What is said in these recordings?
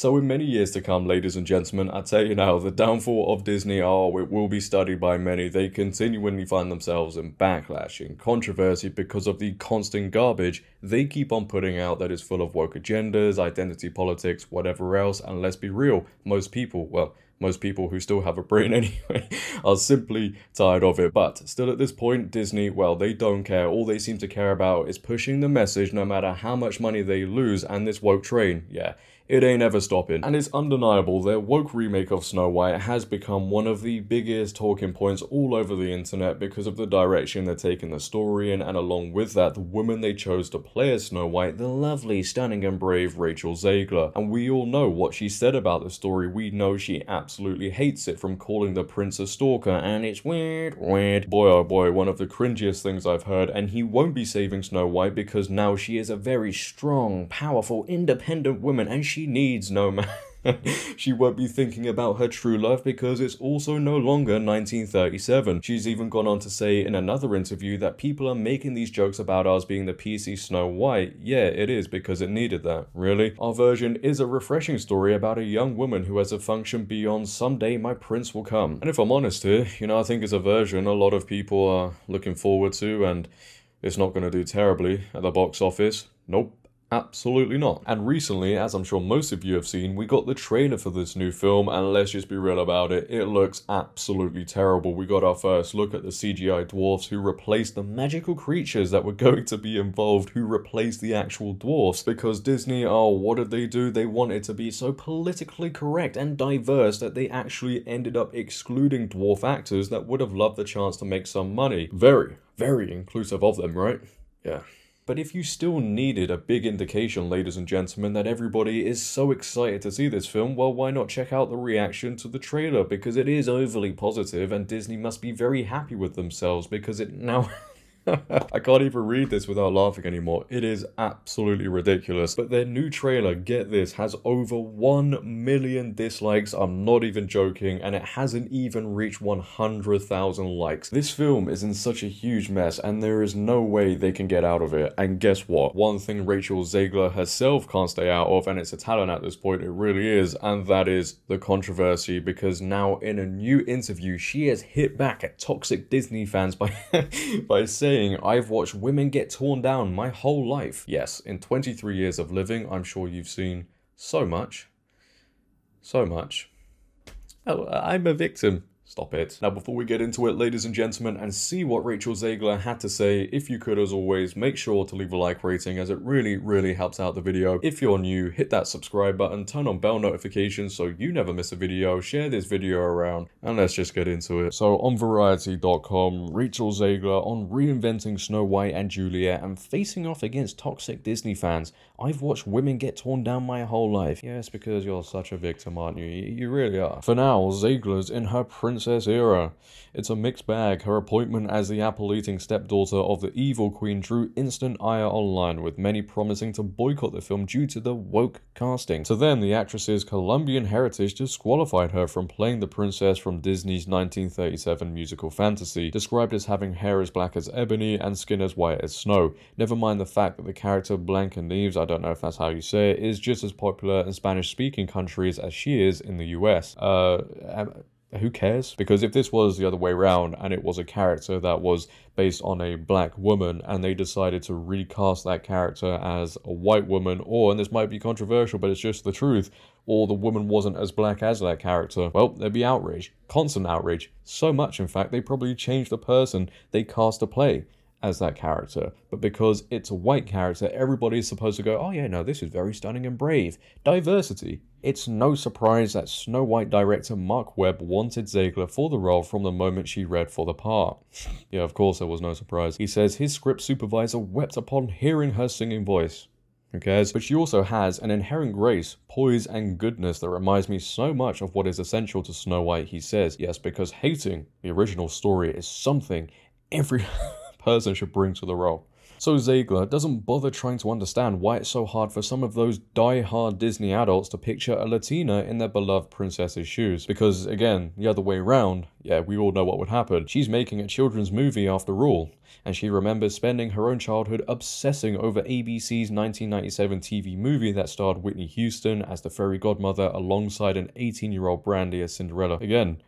So in many years to come, ladies and gentlemen, I tell you now, the downfall of Disney, it will be studied by many. They continually find themselves in backlash, in controversy because of the constant garbage they keep on putting out that is full of woke agendas, identity politics, whatever else, and let's be real, most people who still have a brain anyway, are simply tired of it. But still at this point, Disney, well, they don't care. All they seem to care about is pushing the message no matter how much money they lose, and this woke train, yeah, it ain't ever stopping. And it's undeniable, their woke remake of Snow White has become one of the biggest talking points all over the internet because of the direction they're taking the story in, and along with that, the woman they chose to play as Snow White, the lovely, stunning and brave Rachel Zegler. And we all know what she said about the story. We know she absolutely hates it, from calling the prince a stalker, and it's weird. Boy oh boy, one of the cringiest things I've heard, and he won't be saving Snow White because now she is a very strong, powerful, independent woman, and she needs no man. She won't be thinking about her true love because it's also no longer 1937. She's even gone on to say in another interview that people are making these jokes about us being the PC Snow White. Yeah, it is, because it needed that. Really? Our version is a refreshing story about a young woman who has a function beyond someday my prince will come. And if I'm honest here, I think it's a version a lot of people are looking forward to, and it's not going to do terribly at the box office. Nope. Absolutely not. And recently, as I'm sure most of you have seen, we got the trailer for this new film, and let's just be real about it, it looks absolutely terrible. We got our first look at the CGI dwarfs who replaced the magical creatures that were going to be involved, who replaced the actual dwarfs, because Disney, what did they do? They wanted to be so politically correct and diverse that they actually ended up excluding dwarf actors that would have loved the chance to make some money. Very, very inclusive of them, right? Yeah. But if you still needed a big indication, ladies and gentlemen, that everybody is so excited to see this film, well, why not check out the reaction to the trailer? Because it is overly positive, and Disney must be very happy with themselves because it now... I can't even read this without laughing anymore. It is absolutely ridiculous. But their new trailer, get this, has over 1 million dislikes. I'm not even joking. And it hasn't even reached 100,000 likes. This film is in such a huge mess, and there is no way they can get out of it. And guess what? One thing Rachel Zegler herself can't stay out of, and it's a talent at this point, it really is, and that is the controversy, because now in a new interview, she has hit back at toxic Disney fans by saying, I've watched women get torn down my whole life. Yes, in 23 years of living, I'm sure you've seen so much. So much. Oh, I'm a victim. Stop it. Now, before we get into it, ladies and gentlemen, and see what Rachel Zegler had to say, if you could, as always, make sure to leave a like rating, as it really, really helps out the video. If you're new, hit that subscribe button, turn on bell notifications so you never miss a video, share this video around, and let's just get into it. So, on Variety.com, Rachel Zegler on reinventing Snow White and Juliet and facing off against toxic Disney fans. I've watched women get torn down my whole life. Yes, because you're such a victim, aren't you? You really are. For now, Zegler's in her princess era. It's a mixed bag. Her appointment as the apple-eating stepdaughter of the evil queen drew instant ire online, with many promising to boycott the film due to the woke casting. To them, the actress's Colombian heritage disqualified her from playing the princess from Disney's 1937 musical fantasy, described as having hair as black as ebony and skin as white as snow. Never mind the fact that the character Blancanieves, I don't know if that's how you say it, is just as popular in Spanish-speaking countries as she is in the US. Who cares? Because if this was the other way around and it was a character that was based on a black woman and they decided to recast that character as a white woman, or, and this might be controversial, but it's just the truth, or the woman wasn't as black as that character, well, there'd be outrage. Constant outrage. So much, in fact, they probably changed the person they cast to play as that character. But because it's a white character, everybody's supposed to go, oh yeah, no, this is very stunning and brave. Diversity. It's no surprise that Snow White director Mark Webb wanted Zegler for the role from the moment she read for the part. Yeah, of course there was no surprise. He says his script supervisor wept upon hearing her singing voice. Who cares? But she also has an inherent grace, poise and goodness that reminds me so much of what is essential to Snow White, he says. Yes, because hating the original story is something every person should bring to the role. So Zegler doesn't bother trying to understand why it's so hard for some of those die-hard Disney adults to picture a Latina in their beloved princess's shoes. Because again, the other way around, yeah, we all know what would happen. She's making a children's movie after all, and she remembers spending her own childhood obsessing over ABC's 1997 TV movie that starred Whitney Houston as the fairy godmother alongside an 18-year-old Brandy as Cinderella. Again,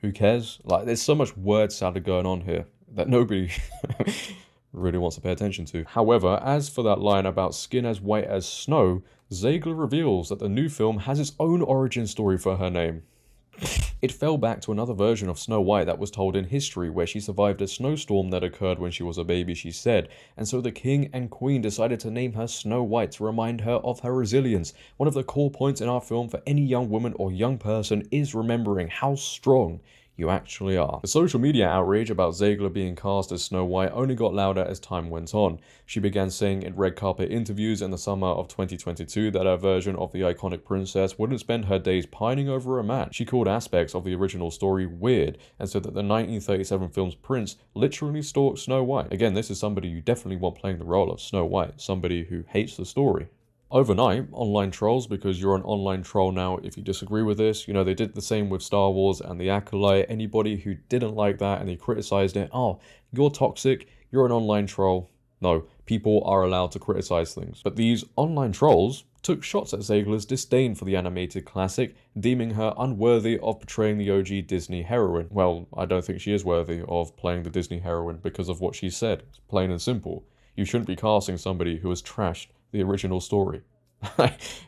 who cares? Like, there's so much word salad going on here that nobody really wants to pay attention to. However, as for that line about skin as white as snow, Zegler reveals that the new film has its own origin story for her name. It fell back to another version of Snow White that was told in history, where she survived a snowstorm that occurred when she was a baby, she said, and so the king and queen decided to name her Snow White to remind her of her resilience. One of the core points in our film for any young woman or young person is remembering how strong you actually are. The social media outrage about Zegler being cast as Snow White only got louder as time went on. She began saying in red carpet interviews in the summer of 2022 that her version of the iconic princess wouldn't spend her days pining over a man. She called aspects of the original story weird and said that the 1937 film's prince literally stalked Snow White. Again, this is somebody you definitely want playing the role of Snow White, somebody who hates the story. Overnight, online trolls, because you're an online troll now if you disagree with this, you know, they did the same with Star Wars and The Acolyte. Anybody who didn't like that and they criticized it, oh, you're toxic, you're an online troll. No, people are allowed to criticize things. But these online trolls took shots at Zegler's disdain for the animated classic, deeming her unworthy of portraying the OG Disney heroine. Well, I don't think she is worthy of playing the Disney heroine because of what she said. It's plain and simple. You shouldn't be casting somebody who has trashed the original story.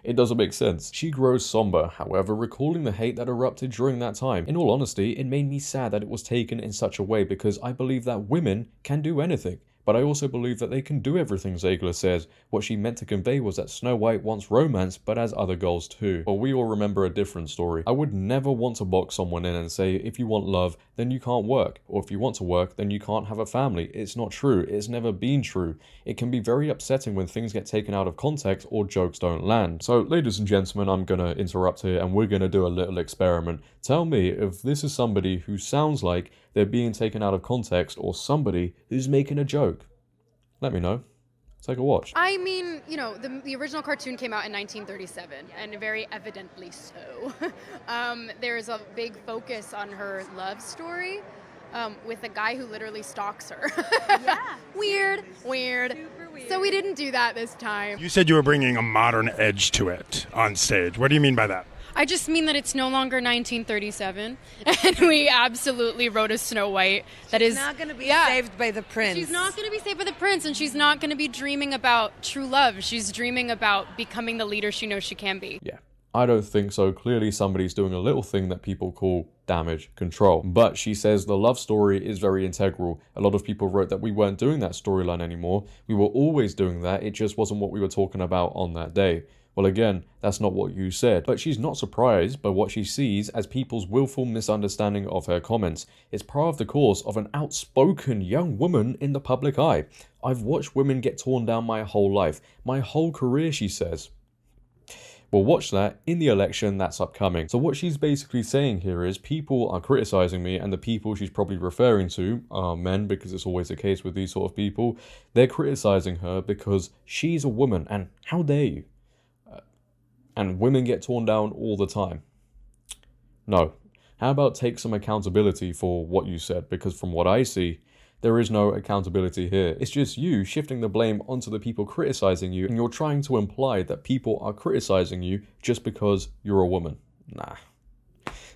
It doesn't make sense. She grows somber, however, recalling the hate that erupted during that time. In all honesty, it made me sad that it was taken in such a way because I believe that women can do anything. But I also believe that they can do everything, Zegler says. What she meant to convey was that Snow White wants romance, but has other goals too. But we all remember a different story. I would never want to box someone in and say, if you want love, then you can't work. Or if you want to work, then you can't have a family. It's not true. It's never been true. It can be very upsetting when things get taken out of context or jokes don't land. So, ladies and gentlemen, I'm gonna interrupt here and we're gonna do a little experiment. Tell me if this is somebody who sounds like they're being taken out of context or somebody who's making a joke. Let me know. Take a watch. I mean, you know, the original cartoon came out in 1937, and very evidently so. There's a big focus on her love story with a guy who literally stalks her. Yeah. Weird. Super weird. So we didn't do that this time. You said you were bringing a modern edge to it on stage. What do you mean by that? I just mean that it's no longer 1937, and we absolutely wrote a Snow White that is not going to be saved by the prince. She's not going to be saved by the prince, and she's not going to be dreaming about true love. She's dreaming about becoming the leader she knows she can be. Yeah, I don't think so. Clearly somebody's doing a little thing that people call damage control. But she says the love story is very integral. A lot of people wrote that we weren't doing that storyline anymore. We were always doing that. It just wasn't what we were talking about on that day. Well, again, that's not what you said, but she's not surprised by what she sees as people's willful misunderstanding of her comments. It's par of the course of an outspoken young woman in the public eye. I've watched women get torn down my whole life, my whole career, she says. We'll watch that in the election that's upcoming. So what she's basically saying here is people are criticizing me, and the people she's probably referring to are men, because it's always the case with these sort of people. They're criticizing her because she's a woman, and how dare you? And women get torn down all the time. No. How about take some accountability for what you said? Because from what I see, there is no accountability here. It's just you shifting the blame onto the people criticizing you, and you're trying to imply that people are criticizing you just because you're a woman. Nah.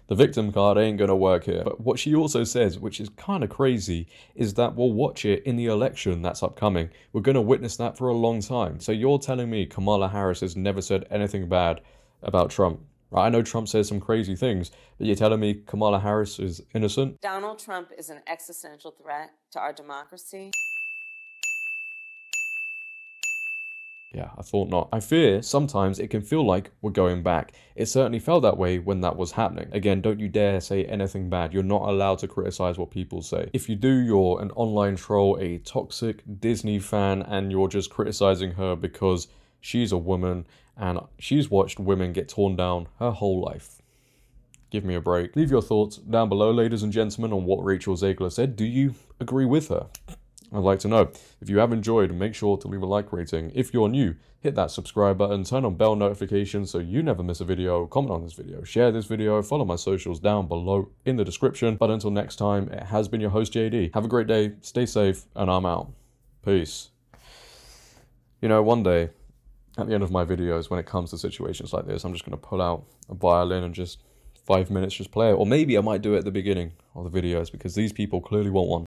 The victim card ain't gonna work here. But what she also says, which is kind of crazy, is that we'll watch it in the election that's upcoming. We're gonna witness that for a long time. So you're telling me Kamala Harris has never said anything bad about Trump? Right? I know Trump says some crazy things, but you're telling me Kamala Harris is innocent? Donald Trump is an existential threat to our democracy. Yeah, I thought not. I fear sometimes it can feel like we're going back. It certainly felt that way when that was happening. Again, don't you dare say anything bad. You're not allowed to criticize what people say. If you do, you're an online troll, a toxic Disney fan, and you're just criticizing her because she's a woman and she's watched women get torn down her whole life. Give me a break. Leave your thoughts down below, ladies and gentlemen, on what Rachel Zegler said. Do you agree with her? I'd like to know. If you have enjoyed, make sure to leave a like rating. If you're new, hit that subscribe button, turn on bell notifications so you never miss a video, comment on this video, share this video, follow my socials down below in the description. But until next time, it has been your host JD. Have a great day, stay safe, and I'm out. Peace. You know, one day, at the end of my videos, when it comes to situations like this, I'm just going to pull out a violin and just 5 minutes just play it. Or maybe I might do it at the beginning of the videos because these people clearly want one.